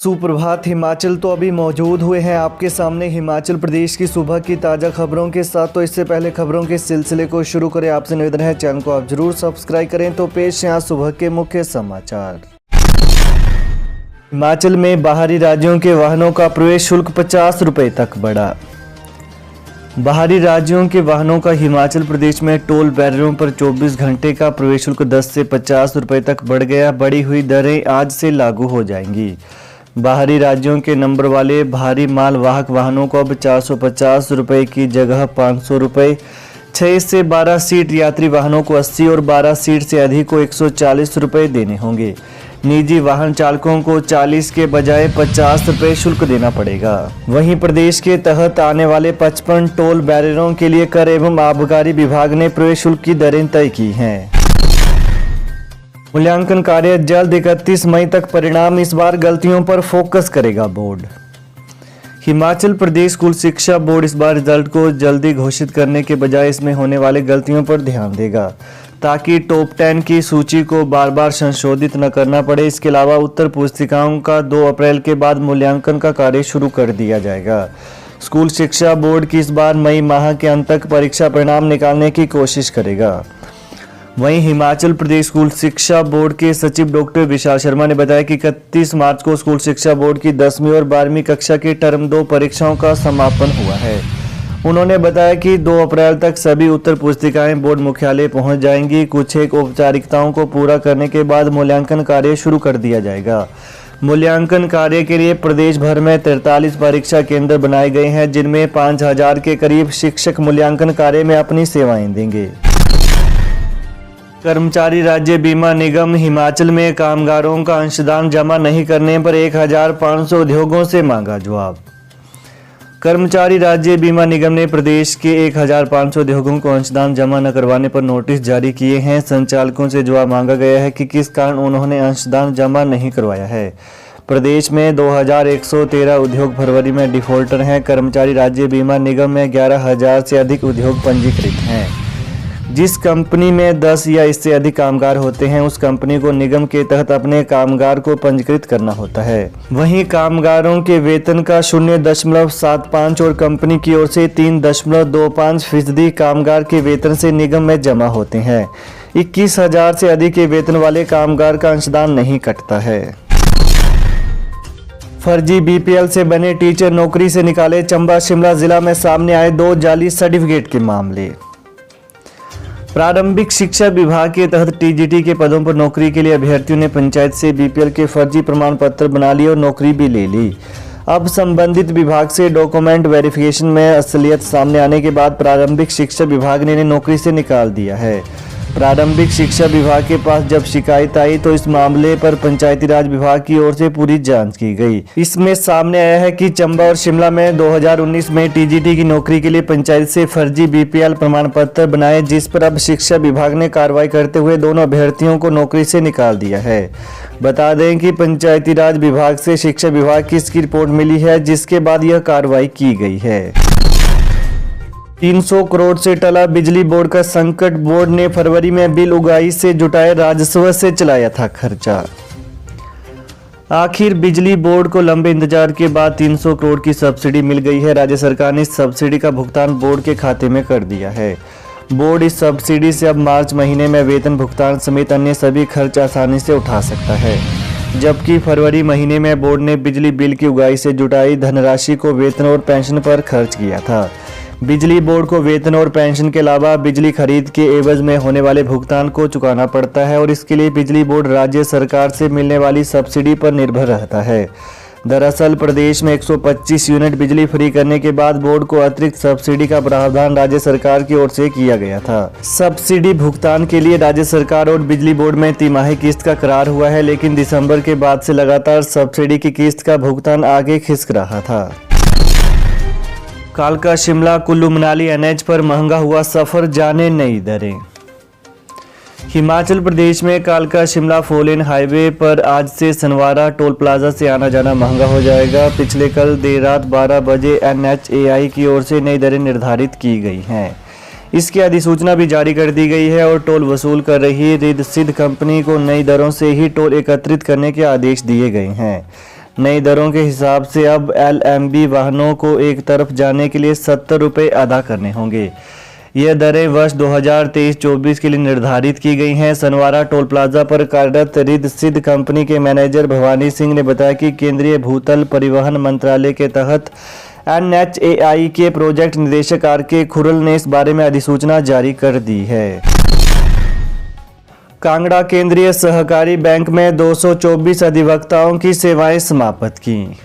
सुप्रभात हिमाचल। तो अभी मौजूद हुए हैं आपके सामने हिमाचल प्रदेश की सुबह की ताज़ा खबरों के साथ। तो इससे पहले खबरों के सिलसिले को शुरू करें, आपसे निवेदन है चैनल को आप जरूर सब्सक्राइब करें। तो पेश हैं आज सुबह के मुख्य समाचार। हिमाचल में बाहरी राज्यों के वाहनों का प्रवेश शुल्क 50 रुपये तक बढ़ा। बाहरी राज्यों के वाहनों का हिमाचल प्रदेश में टोल बैरियरों पर 24 घंटे का प्रवेश शुल्क 10 से 50 रुपये तक बढ़ गया। बढ़ी हुई दरें आज से लागू हो जाएंगी। बाहरी राज्यों के नंबर वाले भारी माल वाहक वाहनों को अब 450 रुपये की जगह 500 रुपये, 6 से 12 सीट यात्री वाहनों को 80 और 12 सीट से अधिक को 140 रुपये देने होंगे। निजी वाहन चालकों को 40 के बजाय 50 रुपये शुल्क देना पड़ेगा। वहीं प्रदेश के तहत आने वाले 55 टोल बैरियरों के लिए कर एवं आबकारी विभाग ने प्रवेश शुल्क की दरें तय की हैं। मूल्यांकन कार्य जल्द 31 मई तक परिणाम, इस बार गलतियों पर फोकस करेगा बोर्ड। हिमाचल प्रदेश स्कूल शिक्षा बोर्ड इस बार रिजल्ट को जल्दी घोषित करने के बजाय इसमें होने वाले गलतियों पर ध्यान देगा, ताकि टॉप 10 की सूची को बार बार संशोधित न करना पड़े। इसके अलावा उत्तर पुस्तिकाओं का 2 अप्रैल के बाद मूल्यांकन का कार्य शुरू कर दिया जाएगा। स्कूल शिक्षा बोर्ड की इस बार मई माह के अंत तक परीक्षा परिणाम निकालने की कोशिश करेगा। वहीं हिमाचल प्रदेश स्कूल शिक्षा बोर्ड के सचिव डॉक्टर विशाल शर्मा ने बताया कि 31 मार्च को स्कूल शिक्षा बोर्ड की 10वीं और 12वीं कक्षा की टर्म 2 परीक्षाओं का समापन हुआ है। उन्होंने बताया कि 2 अप्रैल तक सभी उत्तर पुस्तिकाएं बोर्ड मुख्यालय पहुंच जाएंगी। कुछ एक औपचारिकताओं को पूरा करने के बाद मूल्यांकन कार्य शुरू कर दिया जाएगा। मूल्यांकन कार्य के लिए प्रदेश भर में 43 परीक्षा केंद्र बनाए गए हैं, जिनमें 5000 के करीब शिक्षक मूल्यांकन कार्य में अपनी सेवाएं देंगे। कर्मचारी राज्य बीमा निगम हिमाचल में कामगारों का अंशदान जमा नहीं करने पर 1500 उद्योगों से मांगा जवाब। कर्मचारी राज्य बीमा निगम ने प्रदेश के 1500 उद्योगों को अंशदान जमा न करवाने पर नोटिस जारी किए हैं। संचालकों से जवाब मांगा गया है कि किस कारण उन्होंने अंशदान जमा नहीं करवाया है। प्रदेश में 2113 उद्योग फरवरी में डिफॉल्टर हैं। कर्मचारी राज्य बीमा निगम में 11000 से अधिक उद्योग पंजीकृत हैं। जिस कंपनी में 10 या इससे अधिक कामगार होते हैं, उस कंपनी को निगम के तहत अपने कामगार को पंजीकृत करना होता है। वहीं कामगारों के वेतन का 0.75 और कंपनी की ओर से 3.25% कामगार के वेतन से निगम में जमा होते हैं। 21,000 से अधिक के वेतन वाले कामगार का अंशदान नहीं कटता है। फर्जी BPL से बने टीचर नौकरी से निकाले। चंबा शिमला जिला में सामने आए 2 जाली सर्टिफिकेट के मामले। प्रारंभिक शिक्षा विभाग के तहत TGT के पदों पर नौकरी के लिए अभ्यर्थियों ने पंचायत से BPL के फर्जी प्रमाण पत्र बना लिए और नौकरी भी ले ली। अब संबंधित विभाग से डॉक्यूमेंट वेरिफिकेशन में असलियत सामने आने के बाद प्रारंभिक शिक्षा विभाग ने इन्हें नौकरी से निकाल दिया है। प्रारंभिक शिक्षा विभाग के पास जब शिकायत आई तो इस मामले पर पंचायती राज विभाग की ओर से पूरी जांच की गई। इसमें सामने आया है कि चंबा और शिमला में 2019 में TGT की नौकरी के लिए पंचायत से फर्जी BPL प्रमाण पत्र बनाए, जिस पर अब शिक्षा विभाग ने कार्रवाई करते हुए दोनों अभ्यर्थियों को नौकरी से निकाल दिया है। बता दें कि पंचायती राज विभाग से शिक्षा विभाग की इसकी रिपोर्ट मिली है, जिसके बाद यह कार्रवाई की गई है। 300 करोड़ से टला बिजली बोर्ड का संकट। बोर्ड ने फरवरी में बिल उगाही से जुटाए राजस्व से चलाया था खर्चा। आखिर बिजली बोर्ड को लंबे इंतजार के बाद 300 करोड़ की सब्सिडी मिल गई है। राज्य सरकार ने इस सब्सिडी का भुगतान बोर्ड के खाते में कर दिया है। बोर्ड इस सब्सिडी से अब मार्च महीने में वेतन भुगतान समेत अन्य सभी खर्च आसानी से उठा सकता है, जबकि फरवरी महीने में बोर्ड ने बिजली बिल की उगाही से जुटाई धनराशि को वेतन और पेंशन पर खर्च किया था। बिजली बोर्ड को वेतन और पेंशन के अलावा बिजली खरीद के एवज में होने वाले भुगतान को चुकाना पड़ता है और इसके लिए बिजली बोर्ड राज्य सरकार से मिलने वाली सब्सिडी पर निर्भर रहता है। दरअसल प्रदेश में 125 यूनिट बिजली फ्री करने के बाद बोर्ड को अतिरिक्त सब्सिडी का प्रावधान राज्य सरकार की ओर से किया गया था। सब्सिडी भुगतान के लिए राज्य सरकार और बिजली बोर्ड में तिमाही किस्त का करार हुआ है, लेकिन दिसंबर के बाद से लगातार सब्सिडी की किस्त का भुगतान आगे खिसक रहा था। कालका शिमला कुल्लू मनाली NH पर महंगा हुआ सफर, जाने नई दरें। हिमाचल प्रदेश में कालका शिमला 4 लेन हाईवे पर आज से सनवारा टोल प्लाजा से आना जाना महंगा हो जाएगा। पिछले कल देर रात 12 बजे NHAI की ओर से नई दरें निर्धारित की गई हैं। इसकी अधिसूचना भी जारी कर दी गई है और टोल वसूल कर रही रिद्ध सिद्ध कंपनी को नई दरों से ही टोल एकत्रित करने के आदेश दिए गए हैं। नई दरों के हिसाब से अब LMB वाहनों को एक तरफ जाने के लिए 70 रुपये अदा करने होंगे। यह दरें वर्ष 2023-24 के लिए निर्धारित की गई हैं। सनवारा टोल प्लाजा पर कार्यरत रिद्ध सिद्ध कंपनी के मैनेजर भवानी सिंह ने बताया कि केंद्रीय भूतल परिवहन मंत्रालय के तहत NHAI के प्रोजेक्ट निदेशक RK खुरल ने इस बारे में अधिसूचना जारी कर दी है। कांगड़ा केंद्रीय सहकारी बैंक में 224 अधिवक्ताओं की सेवाएं समाप्त की।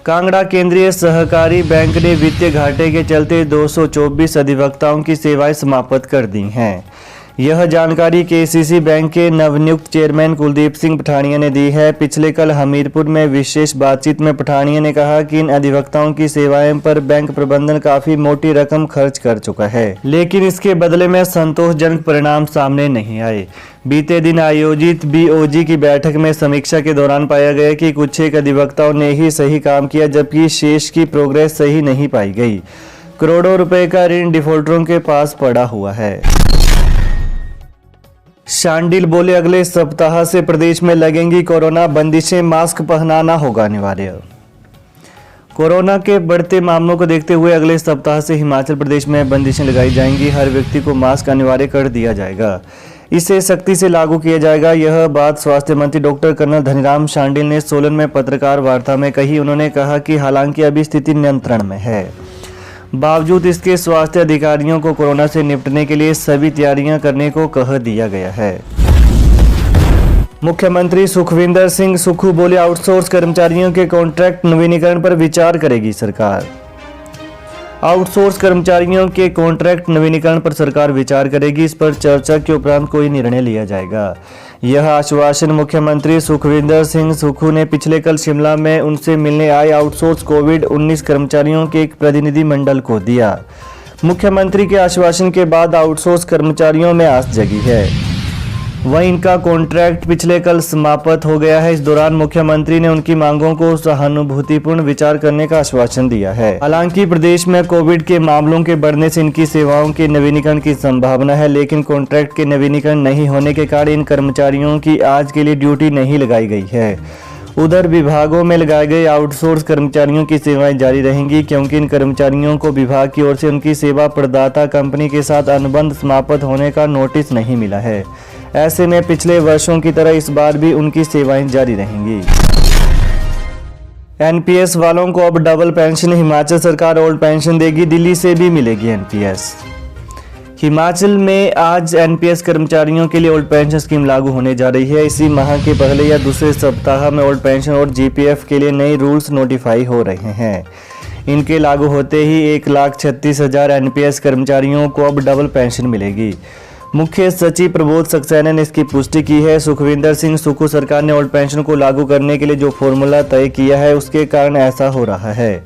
कांगड़ा केंद्रीय सहकारी बैंक ने वित्तीय घाटे के चलते 224 अधिवक्ताओं की सेवाएं समाप्त कर दी हैं। यह जानकारी KCC बैंक के नवनियुक्त चेयरमैन कुलदीप सिंह पठानिया ने दी है। पिछले कल हमीरपुर में विशेष बातचीत में पठानिया ने कहा कि इन अधिवक्ताओं की सेवाएं पर बैंक प्रबंधन काफी मोटी रकम खर्च कर चुका है, लेकिन इसके बदले में संतोषजनक परिणाम सामने नहीं आए। बीते दिन आयोजित BOG की बैठक में समीक्षा के दौरान पाया गया कि कुछ एक अधिवक्ताओं ने ही सही काम किया, जबकि शेष की प्रोग्रेस सही नहीं पाई गई। करोड़ों रुपए का ऋण डिफॉल्टरों के पास पड़ा हुआ है। शांडिल बोले, अगले सप्ताह से प्रदेश में लगेंगी कोरोना बंदिशें, मास्क पहनाना होगा अनिवार्य। कोरोना के बढ़ते मामलों को देखते हुए अगले सप्ताह से हिमाचल प्रदेश में बंदिशें लगाई जाएंगी। हर व्यक्ति को मास्क अनिवार्य कर दिया जाएगा। इसे सख्ती से लागू किया जाएगा। यह बात स्वास्थ्य मंत्री डॉक्टर कर्नल धनीराम शांडिल ने सोलन में पत्रकार वार्ता में कही। उन्होंने कहा कि हालांकि अभी स्थिति नियंत्रण में है, बावजूद इसके स्वास्थ्य अधिकारियों को कोरोना से निपटने के लिए सभी तैयारियां करने को कह दिया गया है। मुख्यमंत्री सुखविंदर सिंह सुक्खू बोले, आउटसोर्स कर्मचारियों के कॉन्ट्रैक्ट नवीनीकरण पर विचार करेगी सरकार। आउटसोर्स कर्मचारियों के कॉन्ट्रैक्ट नवीनीकरण पर सरकार विचार करेगी। इस पर चर्चा के उपरांत कोई निर्णय लिया जाएगा। यह आश्वासन मुख्यमंत्री सुखविंदर सिंह सुक्खू ने पिछले कल शिमला में उनसे मिलने आए आउटसोर्स कोविड-19 कर्मचारियों के एक प्रतिनिधि मंडल को दिया। मुख्यमंत्री के आश्वासन के बाद आउटसोर्स कर्मचारियों में आस जगी है। वहीं इनका कॉन्ट्रैक्ट पिछले कल समाप्त हो गया है। इस दौरान मुख्यमंत्री ने उनकी मांगों को सहानुभूतिपूर्ण विचार करने का आश्वासन दिया है। हालांकि प्रदेश में कोविड के मामलों के बढ़ने से इनकी सेवाओं के नवीनीकरण की संभावना है, लेकिन कॉन्ट्रैक्ट के नवीनीकरण नहीं होने के कारण इन कर्मचारियों की आज के लिए ड्यूटी नहीं लगाई गई है। उधर विभागों में लगाए गए आउटसोर्स कर्मचारियों की सेवाएं जारी रहेंगी, क्योंकि इन कर्मचारियों को विभाग की ओर से उनकी सेवा प्रदाता कंपनी के साथ अनुबंध समाप्त होने का नोटिस नहीं मिला है। ऐसे में पिछले वर्षों की तरह इस बार भी उनकी सेवाएं जारी रहेंगी। NPS वालों को अब डबल पेंशन, हिमाचल सरकार ओल्ड पेंशन देगी, दिल्ली से भी मिलेगी NPS। हिमाचल में आज NPS कर्मचारियों के लिए ओल्ड पेंशन स्कीम लागू होने जा रही है। इसी माह के पहले या दूसरे सप्ताह में ओल्ड पेंशन और GPF के लिए नए रूल्स नोटिफाई हो रहे हैं। इनके लागू होते ही 1,36,000 NPS कर्मचारियों को अब डबल पेंशन मिलेगी। मुख्य सचिव प्रबोध सक्सेना ने इसकी पुष्टि की है। सुखविंदर सिंह सुक्खू सरकार ने ओल्ड पेंशन को लागू करने के लिए जो फॉर्मूला तय किया है, उसके कारण ऐसा हो रहा है।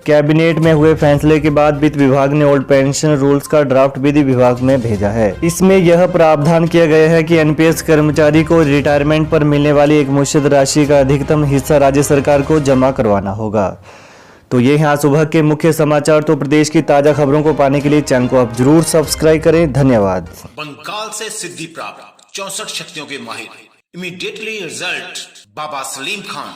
कैबिनेट में हुए फैसले के बाद वित्त विभाग ने ओल्ड पेंशन रूल्स का ड्राफ्ट विधि विभाग में भेजा है। इसमें यह प्रावधान किया गया है कि NPS कर्मचारी को रिटायरमेंट पर मिलने वाली एक मुश्त राशि का अधिकतम हिस्सा राज्य सरकार को जमा करवाना होगा। तो ये यहाँ सुबह के मुख्य समाचार। तो प्रदेश की ताजा खबरों को पाने के लिए चैनल को आप जरूर सब्सक्राइब करें। धन्यवाद। बंगाल से सिद्धि प्राप्त 64 शक्तियों के माहिर, इमीडिएटली रिजल्ट, बाबा सलीम खान।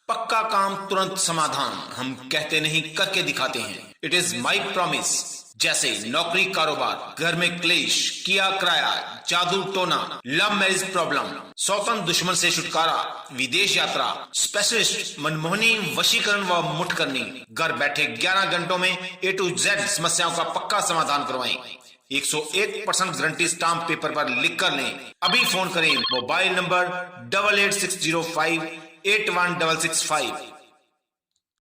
पक्का काम, तुरंत समाधान। हम कहते नहीं, करके दिखाते हैं। It is my promise. जैसे नौकरी, कारोबार, घर में क्लेश, किया किराया, जादू टोना, लव मैरिज प्रॉब्लम, सौतन दुश्मन से छुटकारा, विदेश यात्रा, स्पेशलिस्ट मनमोहनी, वशीकरण व मुठ करनी। घर बैठे 11 घंटों में A to Z समस्याओं का पक्का समाधान करवाएं। 101% गारंटी स्टाम्प पेपर पर लिख कर लें। अभी फोन करें। Mobile number 8860581665।